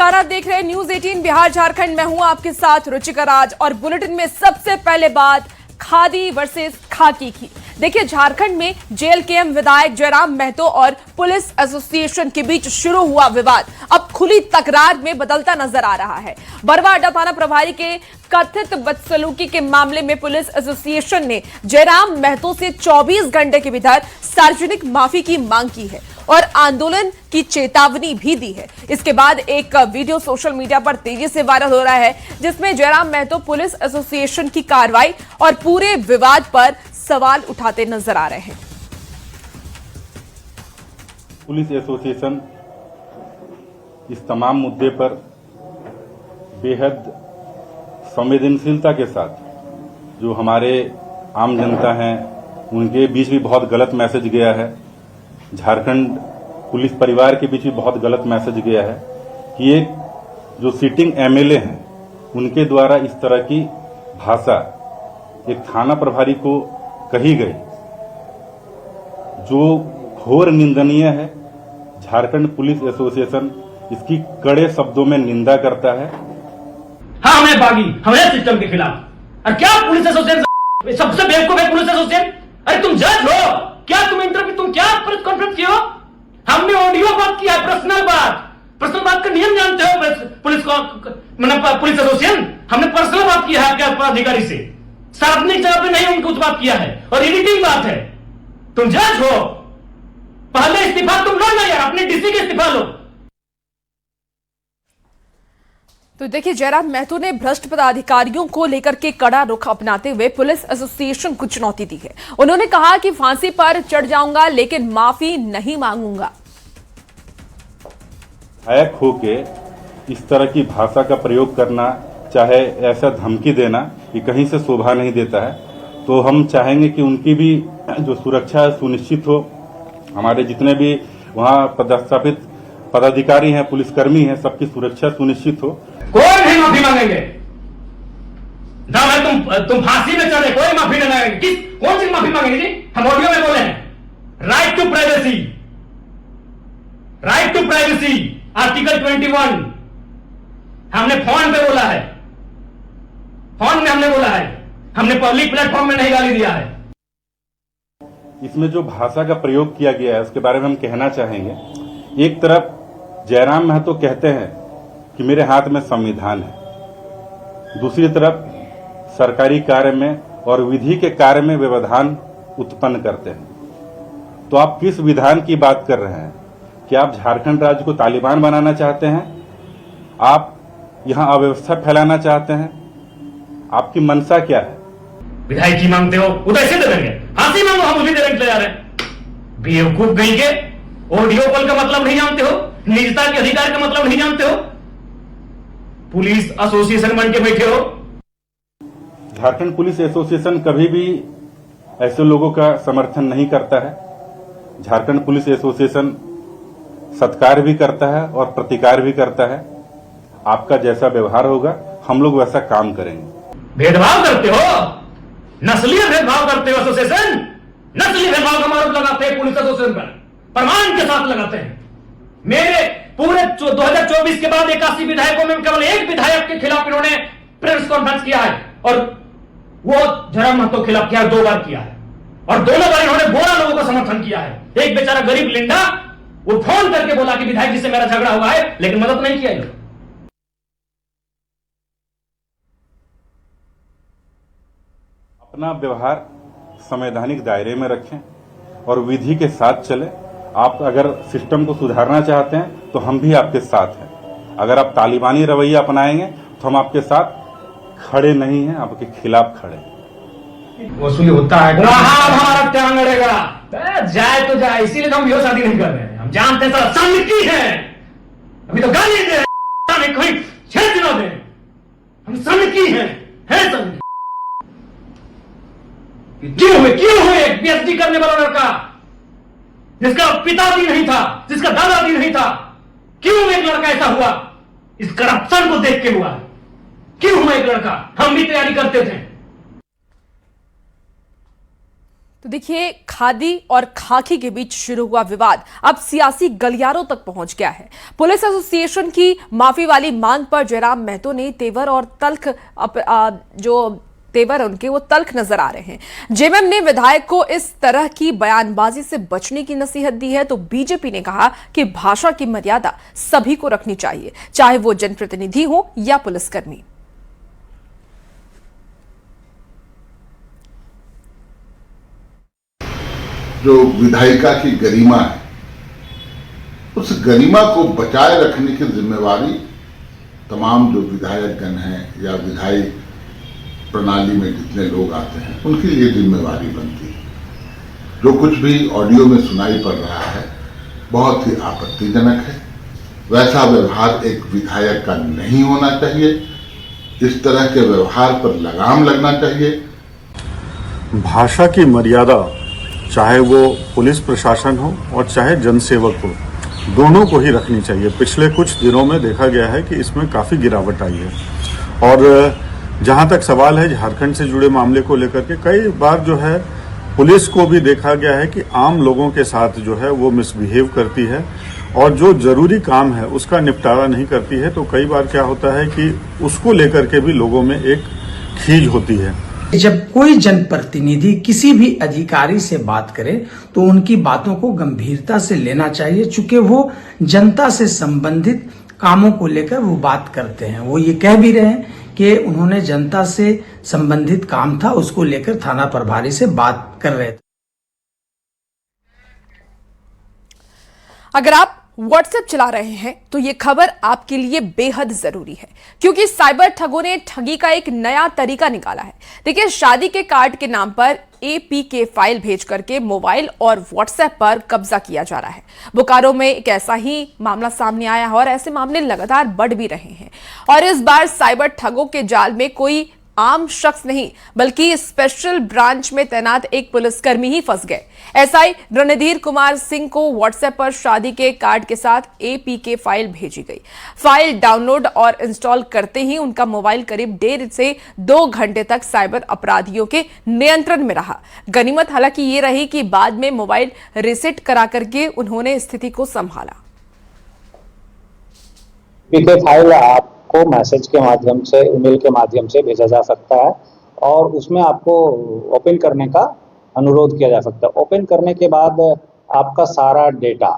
नमस्कार, आप देख रहे हैं न्यूज 18 बिहार झारखंड। मैं हूं आपके साथ रुचिका राज और बुलेटिन में सबसे पहले बात खादी वर्सेस खाकी की। देखिए, झारखंड में जेएलकेएम विधायक जयराम महतो और पुलिस एसोसिएशन के बीच शुरू हुआ विवाद अब खुली तकरार में बदलता नजर आ रहा है। बरवा अड्डा थाना प्रभारी के कथित बदसलूकी के मामले में पुलिस एसोसिएशन ने जयराम महतो से 24 घंटे के भीतर सार्वजनिक माफी की मांग की है और आंदोलन की चेतावनी भी दी है। इसके बाद एक वीडियो सोशल मीडिया पर तेजी से वायरल हो रहा है, जिसमें जयराम महतो पुलिस एसोसिएशन की कार्रवाई और पूरे विवाद पर सवाल उठाते नजर आ रहे हैं। पुलिस एसोसिएशन इस तमाम मुद्दे पर बेहद संवेदनशीलता के साथ जो हमारे आम जनता हैं उनके बीच भी बहुत गलत मैसेज गया है। झारखंड पुलिस परिवार के बीच भी बहुत गलत मैसेज गया है कि एक जो सिटिंग एमएलए हैं उनके द्वारा इस तरह की भाषा एक थाना प्रभारी को कही गई, जो घोर निंदनीय है। झारखंड पुलिस एसोसिएशन इसकी कड़े शब्दों में निंदा करता है। हाँ, हमें बागी हमें सिस्टम के खिलाफ। और क्या पुलिस एसोसिएशन सबसे बेवकूफ है पुलिस एसोसिएशन? अरे तुम जज हो क्या? तुम क्या प्रेस कॉन्फ्रेंस किए हो? हमने ऑडियो बात किया, पर्सनल बात का नियम जानते हो? पुलिस को मतलब पुलिस एसोसिएशन हमने पर्सनल बात किया है आपके अधिकारी से, सार्वजनिक जगह पे नहीं उनको बात किया है और एडिटिंग बात है। तुम जज हो, पहले इस्तीफा तुम लो ना यार, अपने डीसी के इस्तीफा लो। तो देखिए, जयराम महतो ने भ्रष्ट पदाधिकारियों को लेकर के कड़ा रुख अपनाते हुए पुलिस एसोसिएशन को चुनौती दी है। उन्होंने कहा कि फांसी पर चढ़ जाऊंगा लेकिन माफी नहीं मांगूंगा। हैक होके इस तरह की भाषा का प्रयोग करना, चाहे ऐसा धमकी देना, ये कहीं से शोभा नहीं देता है। तो हम चाहेंगे कि उनकी भी जो सुरक्षा सुनिश्चित हो। हमारे जितने भी वहां पदस्थापित पदाधिकारी हैं, पुलिसकर्मी हैं, सबकी सुरक्षा सुनिश्चित हो। कोई नहीं माफी मांगेंगे ना। तुम फांसी में चढ़े, कोई माफी नहीं मांगेंगे। कौन सी माफी मांगेंगे जी? हम ऑडियो में बोले हैं, राइट टू प्राइवेसी आर्टिकल 21 हमने फोन पे बोला है, फोन में हमने बोला है, हमने पब्लिक प्लेटफॉर्म में नहीं गाली दिया है। इसमें जो भाषा का प्रयोग किया गया है उसके बारे में हम कहना चाहेंगे। एक तरफ जयराम महतो कहते हैं कि मेरे हाथ में संविधान है, दूसरी तरफ सरकारी कार्य में और विधि के कार्य में व्यवधान उत्पन्न करते हैं। तो आप किस विधान की बात कर रहे हैं? क्या आप झारखंड राज्य को तालिबान बनाना चाहते हैं? आप यहां अव्यवस्था फैलाना चाहते हैं? आपकी मंशा क्या है? विधायक की मांगते हो उधर से दे देंगे, फांसी मांगो हम उसी देने के जा रहे हैं। बेवकूफ कहीं के, ऑडियो कॉल का मतलब नहीं जानते हो, निजता के अधिकार का मतलब नहीं जानते हो, पुलिस एसोसिएशन बन के बैठे हो। झारखंड पुलिस एसोसिएशन कभी भी ऐसे लोगों का समर्थन नहीं करता है। झारखंड पुलिस एसोसिएशन सत्कार भी करता है और प्रतिकार भी करता है। आपका जैसा व्यवहार होगा हम लोग वैसा काम करेंगे। भेदभाव करते हो, नस्लीय भेदभाव करते हो एसोसिएशन, नस्लीय भेदभाव का आरोप लगाते हैं पुलिस एसोसिएशन पर, प्रमाण के साथ लगाते हैं। मेरे पूरे 2024 के बाद 81 विधायकों में केवल एक विधायक के खिलाफ इन्होंने प्रेस कॉन्फ्रेंस किया है और वो जयराम महतो के खिलाफ किया, 2 बार किया है और दोनों बार इन्होंने 12 लोगों का समर्थन किया है। एक बेचारा गरीब लिंडा वो फोन करके बोला कि विधायक जी से मेरा झगड़ा हुआ है, लेकिन मदद नहीं किया। अपना व्यवहार संवैधानिक दायरे में रखें और विधि के साथ चले। आप अगर सिस्टम को सुधारना चाहते हैं तो हम भी आपके साथ हैं। अगर आप तालिबानी रवैया अपनाएंगे तो हम आपके साथ खड़े नहीं हैं, आपके खिलाफ खड़े हैं। वसूली होता है, हमारा टांग अड़ेगा, जाए तो जाए, इसीलिए तो हम यो शादी नहीं कर रहे हैं। हम जानते हैं सर संगति है, अभी तो गाली दे रहे हैं, कोई छेद न दे, हम संगति है संगति। क्यों हुए एक पीएचडी करने वाला लड़का जिसका पिता भी नहीं था, जिसका दादा भी नहीं था, क्यों एक लड़का ऐसा हुआ? इस करप्शन को देख के हुआ। क्यों हुआ एक लड़का? हम भी तैयारी करते थे। तो देखिए, खादी और खाकी के बीच शुरू हुआ विवाद अब सियासी गलियारों तक पहुंच गया है। पुलिस एसोसिएशन की माफी वाली मांग पर जयराम महतो ने तेवर और तल्ख जो तेवर उनके वो तल्ख नजर आ रहे हैं। जेएमएम ने विधायक को इस तरह की बयानबाजी से बचने की नसीहत दी है, तो बीजेपी ने कहा कि भाषा की मर्यादा सभी को रखनी चाहिए, चाहे वो जनप्रतिनिधि हो या पुलिसकर्मी। जो विधायिका की गरिमा है, उस गरिमा को बचाए रखने की जिम्मेवारी तमाम जो विधायकगण हैं या विधायी प्रणाली में जितने लोग आते हैं उनकी ये जिम्मेवारी बनती है। जो कुछ भी ऑडियो में सुनाई पड़ रहा है बहुत ही आपत्तिजनक है। वैसा व्यवहार एक विधायक का नहीं होना चाहिए। इस तरह के व्यवहार पर लगाम लगना चाहिए। भाषा की मर्यादा चाहे वो पुलिस प्रशासन हो और चाहे जनसेवक हो, दोनों को ही रखनी चाहिए। पिछले कुछ दिनों में देखा गया है कि इसमें काफ़ी गिरावट आई है। और जहां तक सवाल है झारखंड से जुड़े मामले को लेकर के, कई बार जो है पुलिस को भी देखा गया है कि आम लोगों के साथ जो है वो मिसबिहेव करती है और जो जरूरी काम है उसका निपटारा नहीं करती है। तो कई बार क्या होता है कि उसको लेकर के भी लोगों में एक खीज होती है। जब कोई जनप्रतिनिधि किसी भी अधिकारी से बात करे तो उनकी बातों को गंभीरता से लेना चाहिए, चूंकि वो जनता से संबंधित कामों को लेकर वो बात करते हैं। वो ये कह भी रहे हैं कि उन्होंने जनता से संबंधित काम था उसको लेकर थाना प्रभारी से बात कर रहे थे। अगर आप व्हाट्सएप चला रहे हैं तो ये खबर आपके लिए बेहद जरूरी है, क्योंकि साइबर ठगों ने ठगी का एक नया तरीका निकाला है। देखिए, शादी के कार्ड के नाम पर APK फाइल भेज करके मोबाइल और व्हाट्सएप पर कब्जा किया जा रहा है। बोकारो में एक ऐसा ही मामला सामने आया है और ऐसे मामले लगातार बढ़ भी रहे हैं। और इस बार साइबर ठगों के जाल में कोई आम शख्स नहीं बल्कि स्पेशल ब्रांच में तैनात एक पुलिसकर्मी ही फंस गए। एसआई रणधीर कुमार सिंह को व्हाट्सएप पर शादी के कार्ड के साथ APK फाइल भेजी गई। फाइल डाउनलोड और इंस्टॉल करते ही उनका मोबाइल करीब 1.5 से 2 घंटे तक साइबर अपराधियों के नियंत्रण में रहा। गनीमत हालांकि ये रही कि बाद में मोबाइल रीसेट करा करके उन्होंने स्थिति को संभाला। फाइल आपको मैसेज के माध्यम से, ईमेल के माध्यम से भेजा जा सकता है और उसमें आपको ओपन करने का अनुरोध किया जा सकता है। ओपन करने के बाद आपका सारा डेटा,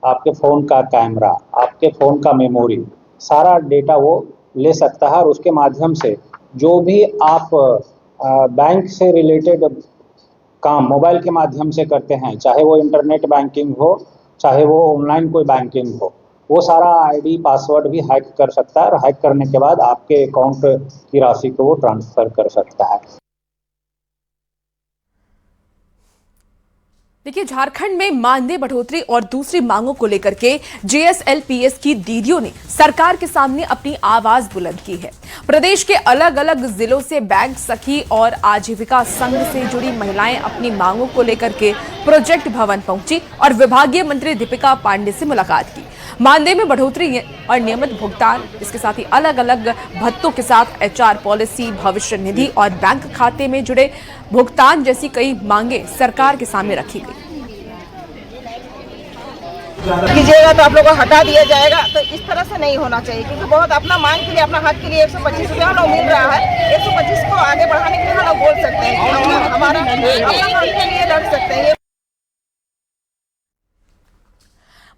आपके फ़ोन का कैमरा, आपके फ़ोन का मेमोरी, सारा डेटा वो ले सकता है और उसके माध्यम से जो भी आप बैंक से रिलेटेड काम मोबाइल के माध्यम से करते हैं, चाहे वो इंटरनेट बैंकिंग हो, चाहे वो ऑनलाइन कोई बैंकिंग हो, वो सारा आईडी पासवर्ड भी हैक कर सकता है और हैक करने के बाद आपके अकाउंट की राशि को वो ट्रांसफर कर सकता है। देखिए, झारखंड में मानदेय बढ़ोतरी और दूसरी मांगों को लेकर के JSLPS की दीदियों ने सरकार के सामने अपनी आवाज बुलंद की है। प्रदेश के अलग अलग जिलों से बैंक सखी और आजीविका संघ से जुड़ी महिलाएं अपनी मांगों को लेकर के प्रोजेक्ट भवन पहुंची और विभागीय मंत्री दीपिका पांडे से मुलाकात की। मानदेय में बढ़ोतरी और नियमित भुगतान, इसके साथ ही अलग अलग भत्तों के साथ HR पॉलिसी, भविष्य निधि और बैंक खाते में जुड़े भुगतान जैसी कई मांगे सरकार के सामने रखी गई। कीजिएगा तो आप लोगों को हटा दिया जाएगा, तो इस तरह से नहीं होना चाहिए, क्योंकि बहुत अपना मांग के लिए, अपना हक के लिए 125 रुपया हम लोग मिल रहा है। 125 को आगे बढ़ाने के लिए हम लोग बोल सकते हैं, हमारा अपना हक के लिए लड़ सकते हैं।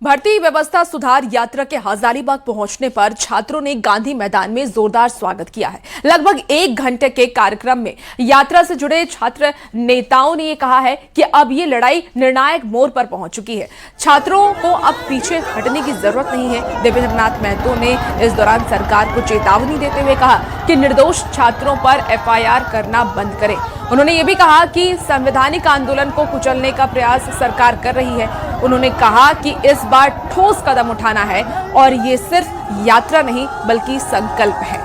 भर्ती व्यवस्था सुधार यात्रा के हजारीबाग पहुंचने पर छात्रों ने गांधी मैदान में जोरदार स्वागत किया है। लगभग 1 घंटे के कार्यक्रम में यात्रा से जुड़े छात्र नेताओं ने यह कहा है कि अब ये लड़ाई निर्णायक मोड़ पर पहुंच चुकी है, छात्रों को अब पीछे हटने की जरूरत नहीं है। देवेंद्रनाथ महतो ने इस दौरान सरकार को चेतावनी देते हुए कहा कि निर्दोष छात्रों पर FIR करना बंद करें। उन्होंने ये भी कहा कि संवैधानिक आंदोलन को कुचलने का प्रयास सरकार कर रही है। उन्होंने कहा कि इस बार ठोस कदम उठाना है और ये सिर्फ यात्रा नहीं बल्कि संकल्प है।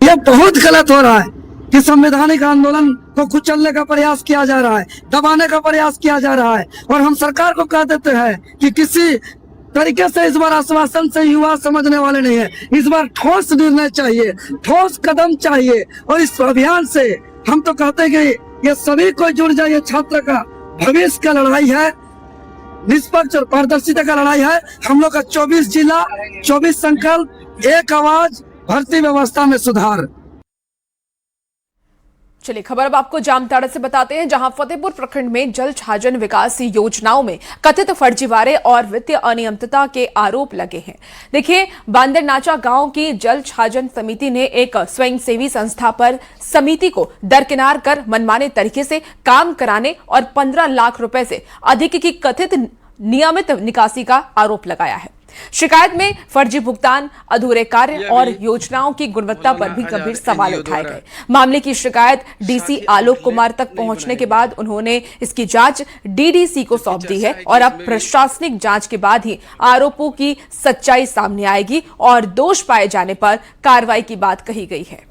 ये बहुत गलत हो रहा है कि संवैधानिक आंदोलन को कुचलने का प्रयास किया जा रहा है, दबाने का प्रयास किया जा रहा है। और हम सरकार को कह देते हैं कि किसी तरीके से इस बार आश्वासन से युवा समझने वाले नहीं है। इस बार ठोस निर्णय चाहिए, ठोस कदम चाहिए। और इस अभियान से हम तो कहते हैं कि ये सभी को जुड़ जाए। ये छात्र का भविष्य का लड़ाई है, निष्पक्ष और पारदर्शिता का लड़ाई है। हम लोग का 24 जिला, 24 संकल्प, एक आवाज, भर्ती व्यवस्था में सुधार। चलिए खबर अब आपको जामताड़ा से बताते हैं, जहां फतेहपुर प्रखंड में जल छाजन विकास योजनाओं में कथित फर्जीवाड़े और वित्तीय अनियमितता के आरोप लगे हैं। देखिए, बांदरनाचा गांव की जल छाजन समिति ने एक स्वयंसेवी संस्था पर समिति को दरकिनार कर मनमाने तरीके से काम कराने और 15 लाख रुपए से अधिक की कथित नियमित निकासी का आरोप लगाया है। शिकायत में फर्जी भुगतान, अधूरे कार्य और योजनाओं की गुणवत्ता पर भी गंभीर सवाल उठाए गए। मामले की शिकायत डीसी आलोक कुमार तक पहुंचने के बाद उन्होंने इसकी जांच डीडीसी को सौंप दी है और अब प्रशासनिक जांच के बाद ही आरोपों की सच्चाई सामने आएगी और दोष पाए जाने पर कार्रवाई की बात कही गई है।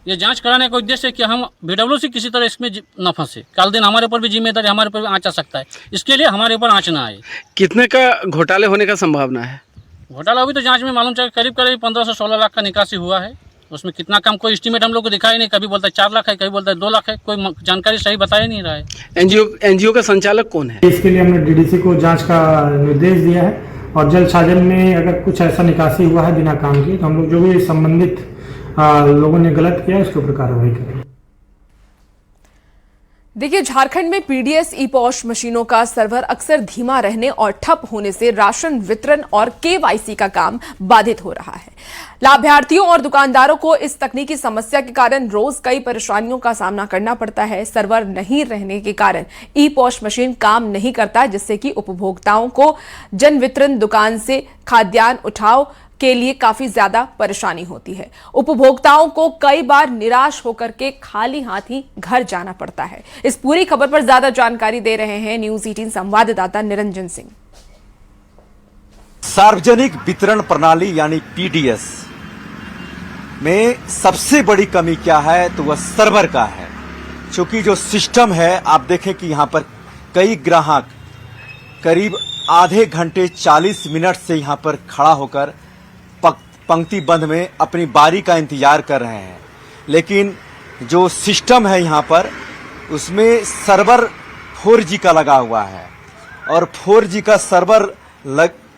ये जांच कराने का उद्देश्य है कि हम बीडब्ल्यूसी किसी तरह इसमें न फंसे। कल दिन हमारे ऊपर भी जिम्मेदारी, हमारे ऊपर भी आँच आ सकता है, इसके लिए हमारे ऊपर आँच ना आए। कितने का घोटाले होने का संभावना है? घोटाला अभी तो जांच में मालूम चला, करीब 15 से 16 लाख का निकासी हुआ है। उसमें कितना कम, कोई एस्टीमेट हम लोग को दिखाई नहीं। कभी बोलता है 4 लाख है, कभी बोलता है 2 लाख है, कोई जानकारी सही बताया नहीं रहा है। एनजीओ का संचालक कौन है? इसके लिए हमने डीडीसी को जांच का निर्देश दिया है और जल छाजन में अगर कुछ ऐसा निकासी हुआ है बिना काम की, तो हम लोग जो भी संबंधित लोगों ने गलत किया उसके ऊपर कार्रवाई करें। देखिए, झारखंड में पीडीएस ई-पॉश मशीनों का सर्वर अक्सर धीमा रहने और ठप होने से राशन वितरण और केवाईसी का काम बाधित हो रहा है। लाभार्थियों और दुकानदारों को इस तकनीकी समस्या के कारण रोज कई परेशानियों का सामना करना पड़ता है। सर्वर नहीं रहने के कारण ई-पॉश मशीन काम नहीं करता, जिससे कि उपभोक्ताओं को जन वितरण दुकान से खाद्यान्न उठाव के लिए काफी ज्यादा परेशानी होती है। उपभोक्ताओं को कई बार निराश होकर के खाली हाथ ही घर जाना पड़ता है। इस पूरी खबर पर ज्यादा जानकारी दे रहे हैं न्यूज़ 18 संवाददाता निरंजन सिंह। सार्वजनिक वितरण प्रणाली यानी पीडीएस में सबसे बड़ी कमी क्या है, तो वह सर्वर का है। क्योंकि जो सिस्टम है, आप देखें कि यहां पर कई ग्राहक करीब आधे घंटे 40 मिनट से यहां पर खड़ा होकर पंक्ति बंद में अपनी बारी का इंतजार कर रहे हैं। लेकिन जो सिस्टम है यहाँ पर, उसमें सर्वर 4G का लगा हुआ है और 4G का सर्वर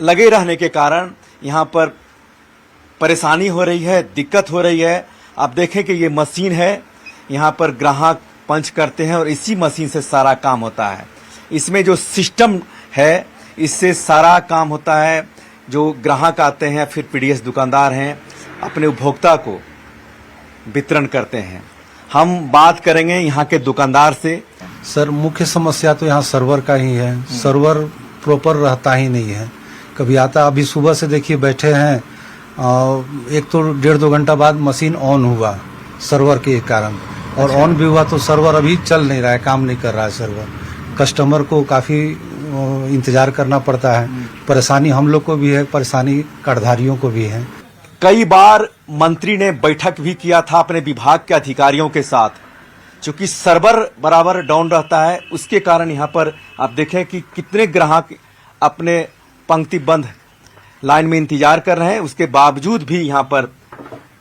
लगे रहने के कारण यहाँ पर परेशानी हो रही है, दिक्कत हो रही है। आप देखें कि ये मशीन है, यहाँ पर ग्राहक पंच करते हैं और इसी मशीन से सारा काम होता है। इसमें जो सिस्टम है, इससे सारा काम होता है। जो ग्राहक आते हैं, फिर पीडीएस दुकानदार हैं, अपने उपभोक्ता को वितरण करते हैं। हम बात करेंगे यहाँ के दुकानदार से। सर, मुख्य समस्या तो यहाँ सर्वर का ही है। सर्वर प्रॉपर रहता ही नहीं है, कभी आता। अभी सुबह से देखिए बैठे हैं, एक तो 1.5-2 घंटा बाद मशीन ऑन हुआ सर्वर के कारण, और ऑन भी हुआ तो सर्वर अभी चल नहीं रहा है, काम नहीं कर रहा है सर्वर। कस्टमर को काफ़ी इंतजार करना पड़ता है। परेशानी हम लोग को भी है, परेशानी कार्डधारियों को भी है। कई बार मंत्री ने बैठक भी किया था अपने विभाग के अधिकारियों के साथ। चूंकि सर्वर बराबर डाउन रहता है, उसके कारण यहाँ पर आप देखें कि कितने ग्राहक अपने पंक्तिबद्ध लाइन में इंतजार कर रहे हैं। उसके बावजूद भी यहाँ पर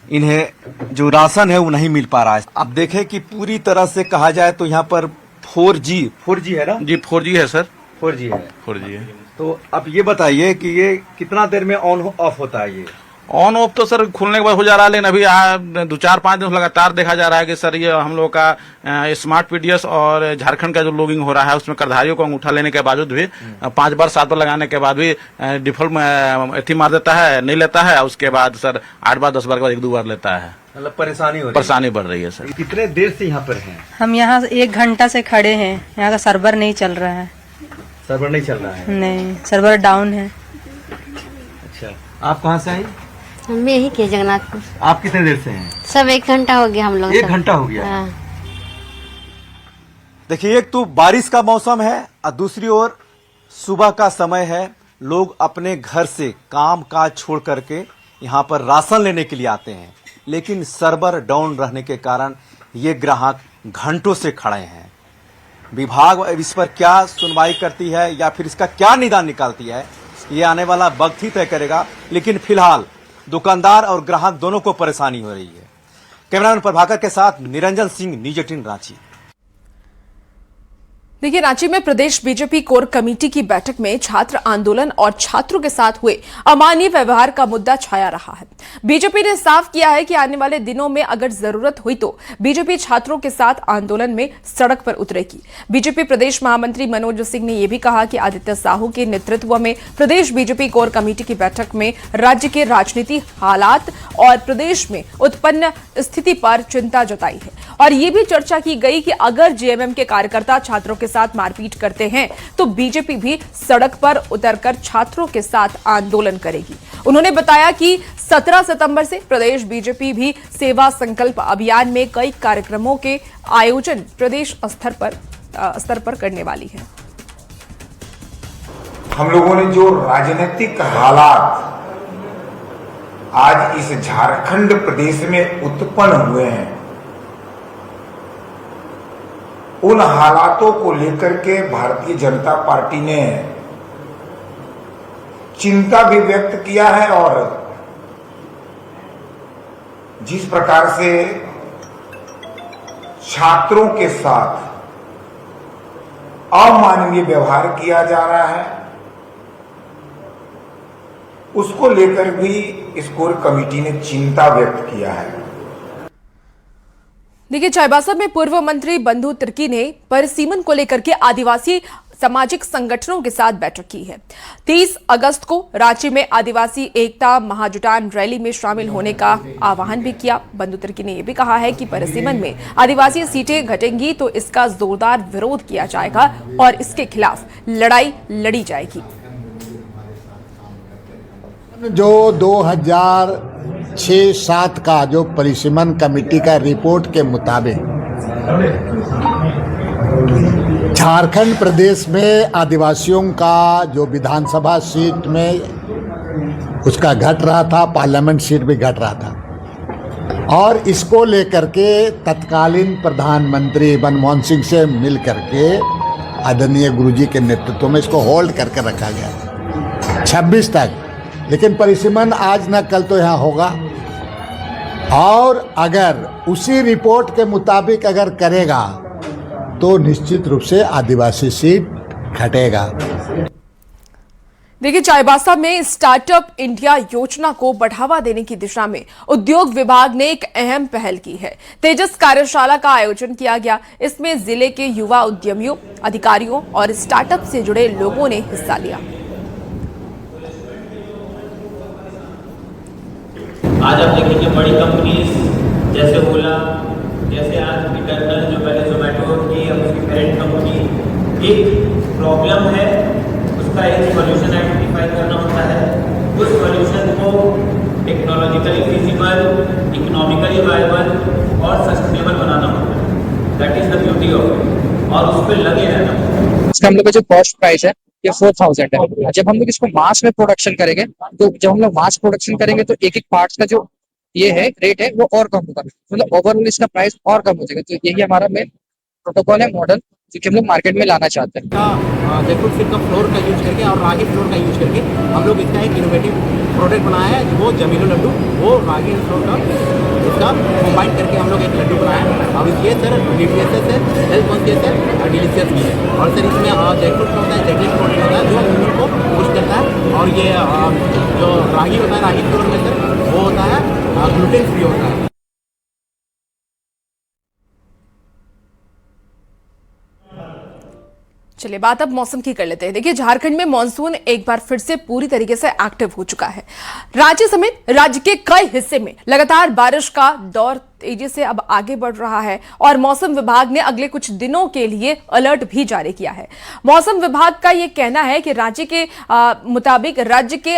इन्हें जो राशन है वो नहीं मिल पा रहा है। आप देखें कि पूरी तरह से कहा जाए तो यहाँ पर 4G है ना? जी 4G है सर। 4G है। 4G है। तो अब ये बताइए कि ये कितना देर में ऑन ऑफ होता है? ये ऑन ऑफ तो सर खुलने के बाद हो जा रहा है, लेकिन अभी 2-4-5 दिन लगातार देखा जा रहा है कि सर ये हम लोग का स्मार्ट पीडीएस और झारखंड का जो लॉगिंग हो रहा है, उसमें कर्मचारियों को अंगूठा लेने के बावजूद भी 5 बार 7 बार लगाने के बाद भी डिफॉल्ट में मार देता है, नहीं लेता है। उसके बाद सर 8 बार 10 बार के बाद 1-2 बार लेता है। मतलब परेशानी बढ़ रही है सर। कितने देर से यहाँ पर हैं? हम यहाँ 1 घंटा से खड़े हैं, यहाँ का सर्वर नहीं चल रहा है। सर्वर नहीं चल रहा है? नहीं, सर्वर डाउन है। अच्छा, आप कहाँ से आई? हम यही के जगन्नाथपुर। आप कितने देर से हैं? सब 1 घंटा हो गया हम लोग। 1 घंटा हो गया? हाँ। देखिए, एक तो बारिश का मौसम है और दूसरी ओर सुबह का समय है। लोग अपने घर से काम काज छोड़ करके यहाँ पर राशन लेने के लिए आते हैं, लेकिन सर्वर डाउन रहने के कारण ये ग्राहक घंटों से खड़े हैं। विभाग इस पर क्या सुनवाई करती है या फिर इसका क्या निदान निकालती है, ये आने वाला वक्त ही तय करेगा। लेकिन फिलहाल दुकानदार और ग्राहक दोनों को परेशानी हो रही है। कैमरामैन प्रभाकर के साथ निरंजन सिंह, न्यूज 18 रांची। देखिए, रांची में प्रदेश बीजेपी कोर कमेटी की बैठक में छात्र आंदोलन और छात्रों के साथ हुए अमानवीय व्यवहार का मुद्दा छाया रहा है। बीजेपी ने साफ किया है कि आने वाले दिनों में अगर जरूरत हुई तो बीजेपी छात्रों के साथ आंदोलन में सड़क पर उतरेगी। बीजेपी प्रदेश महामंत्री मनोज सिंह ने यह भी कहा कि आदित्य साहू के नेतृत्व में प्रदेश बीजेपी कोर कमेटी की बैठक में राज्य के राजनीतिक हालात और प्रदेश में उत्पन्न स्थिति पर चिंता जताई है और ये भी चर्चा की गई कि अगर जेएमएम के कार्यकर्ता छात्रों के साथ मारपीट करते हैं तो बीजेपी भी सड़क पर उतरकर छात्रों के साथ आंदोलन करेगी। उन्होंने बताया कि 17 सितंबर से प्रदेश बीजेपी भी सेवा संकल्प अभियान में कई कार्यक्रमों के आयोजन प्रदेश स्तर पर करने वाली है। हम लोगों ने जो राजनीतिक हालात आज इस झारखंड प्रदेश में उत्पन्न हुए हैं, उन हालातों को लेकर के भारतीय जनता पार्टी ने चिंता भी व्यक्त किया है और जिस प्रकार से छात्रों के साथ अमानवीय व्यवहार किया जा रहा है, उसको लेकर भी इस कोर कमेटी ने चिंता व्यक्त किया है। देखिए, चाईबासा में पूर्व मंत्री बंधु तिर्की ने परिसीमन को लेकर के आदिवासी सामाजिक संगठनों के साथ बैठक की है। 30 अगस्त को रांची में आदिवासी एकता महाजुटान रैली में शामिल होने का आह्वान भी किया। बंधु तिर्की ने यह भी कहा है कि परिसीमन में आदिवासी सीटें घटेंगी तो इसका जोरदार विरोध किया जाएगा और इसके खिलाफ लड़ाई लड़ी जाएगी। जो 2006-07 का जो परिसीमन कमेटी का रिपोर्ट के मुताबिक झारखंड प्रदेश में आदिवासियों का जो विधानसभा सीट में उसका घट रहा था, पार्लियामेंट सीट भी घट रहा था और इसको लेकर के तत्कालीन प्रधानमंत्री मनमोहन सिंह से मिल करके आदरणीय गुरुजी के नेतृत्व में इसको होल्ड करके रखा गया 26 तक। लेकिन परिसीमन आज न कल तो यहाँ होगा और अगर उसी रिपोर्ट के मुताबिक अगर करेगा तो निश्चित रूप से आदिवासी सीट घटेगा। देखिए, चाईबासा में स्टार्टअप इंडिया योजना को बढ़ावा देने की दिशा में उद्योग विभाग ने एक अहम पहल की है। तेजस कार्यशाला का आयोजन किया गया। इसमें जिले के युवा उद्यमियों, अधिकारियों और स्टार्टअप से जुड़े लोगों ने हिस्सा लिया। आज आप देखेंगे बड़ी कंपनीज जैसे ओला, जैसे आज इटर्नल जो पहले जोमेटो की उसकी पेरेंट कंपनी, एक प्रॉब्लम है उसका एक सॉल्यूशन आइडेंटिफाई करना होता है। उस सॉल्यूशन को टेक्नोलॉजिकली फिजिबल, इकोनॉमिकली वायबल और सस्टेनेबल बनाना होता है। That is the beauty of it और उस पर लगे रहना। इसका हम लोग का जो कॉस्ट प्राइस है ये 4000 है। जब हम लोग इसको मास में प्रोडक्शन करेंगे तो जब हम लोग मास प्रोडक्शन करेंगे तो एक एक पार्ट्स का जो ये है रेट है वो और कम होगा, मतलब ओवरऑल इसका प्राइस और कम हो जाएगा। तो यही हमारा मेन प्रोटोकॉल है, मॉडल जो कि हम लोग मार्केट में लाना चाहते हैं। जयपुर सिल्क का फ्लोर का यूज करके और रागी फ्लोर का यूज करके हम लोग इसका एक इनोवेटिव प्रोडक्ट बनाया है, वो जमीलो लड्डू, वो रागी फ्लोर का इसका कंबाइन करके हम लोग एक लड्डू बनाया है। और ये सर न्यूट्रिशियस है, हेल्थ कॉन्शियस है और डिलीशियस भी है। और सर इसमें जयपुर होता है, चॉकलेट प्रोडक्ट होता है जो हम लोग को पुश करता है। और ये जो रागी होता है, रागी फ्लोर में सर वो होता है ग्लूटेन फ्री होता है। चलिए, बात अब मौसम की कर लेते हैं। देखिए, झारखंड में मॉनसून एक बार फिर से पूरी तरीके से एक्टिव हो चुका है। रांची समेत राज्य के कई हिस्से में लगातार बारिश का दौर तेजी से अब आगे बढ़ रहा है और मौसम विभाग ने अगले कुछ दिनों के लिए अलर्ट भी जारी किया है। मौसम विभाग का यह कहना है कि राज्य के मुताबिक राज्य के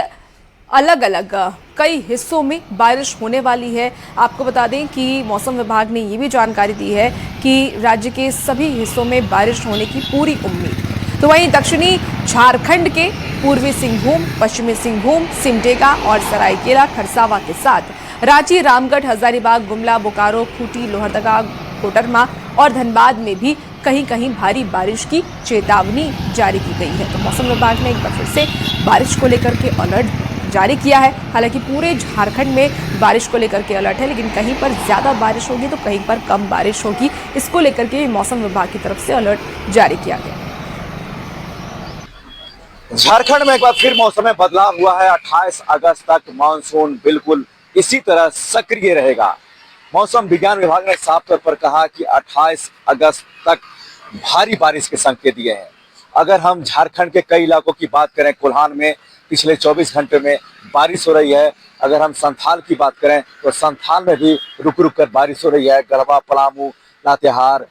अलग अलग कई हिस्सों में बारिश होने वाली है। आपको बता दें कि मौसम विभाग ने ये भी जानकारी दी है कि राज्य के सभी हिस्सों में बारिश होने की पूरी उम्मीद है। तो वहीं दक्षिणी झारखंड के पूर्वी सिंहभूम, पश्चिमी सिंहभूम, सिमडेगा और सरायकेला खरसावा के साथ रांची, रामगढ़, हजारीबाग, गुमला, बोकारो, खूंटी, लोहरदगा, कोडरमा और धनबाद में भी कहीं कहीं भारी बारिश की चेतावनी जारी की गई है। तो मौसम विभाग ने एक बार फिर से बारिश को लेकर के अलर्ट जारी किया है। हालांकि पूरे झारखंड में बारिश को लेकर के अलर्ट है, लेकिन कहीं पर ज्यादा बारिश होगी तो कहीं पर कम बारिश होगी। इसको लेकर के मौसम विभाग की तरफ से अलर्ट जारी किया गया। झारखंड में एक बार फिर मौसम में बदलाव हुआ है। 28 अगस्त तक मानसून बिल्कुल इसी तरह सक्रिय रहेगा। मौसम विज्ञान विभाग ने साफ तौर पर कहा कि 28 अगस्त तक भारी बारिश के संकेत दिए हैं। अगर हम झारखंड के कई इलाकों की बात करें, कोल्हान में पिछले 24 घंटे में बारिश हो रही है। अगर हम संथाल की बात करें तो संथाल में भी रुक रुक कर बारिश हो रही है। गढ़वा, पलामू, लातेहार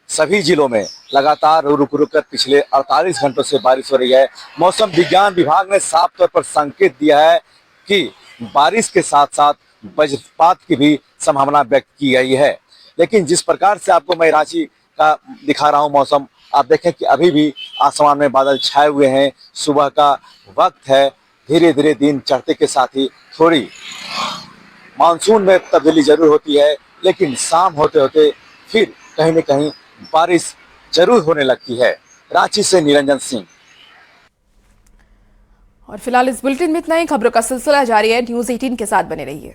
सभी जिलों में लगातार रुक रुक कर पिछले 48 घंटों से बारिश हो रही है। मौसम विज्ञान विभाग ने साफ तौर पर संकेत दिया है कि बारिश के साथ साथ वज्रपात की भी संभावना व्यक्त की गई है। लेकिन जिस प्रकार से आपको मैं रांची का दिखा रहा हूं मौसम, आप देखें कि अभी भी आसमान में बादल छाए हुए हैं। सुबह का वक्त है, धीरे धीरे दिन चढ़ते के साथ ही थोड़ी मानसून में तब्दीली जरूर होती है, लेकिन शाम होते होते फिर कहीं न कहीं बारिश जरूर होने लगती है। रांची से निरंजन सिंह। और फिलहाल इस बुलेटिन में इतना ही। खबरों का सिलसिला जारी है। न्यूज़ 18 के साथ बने रहिए।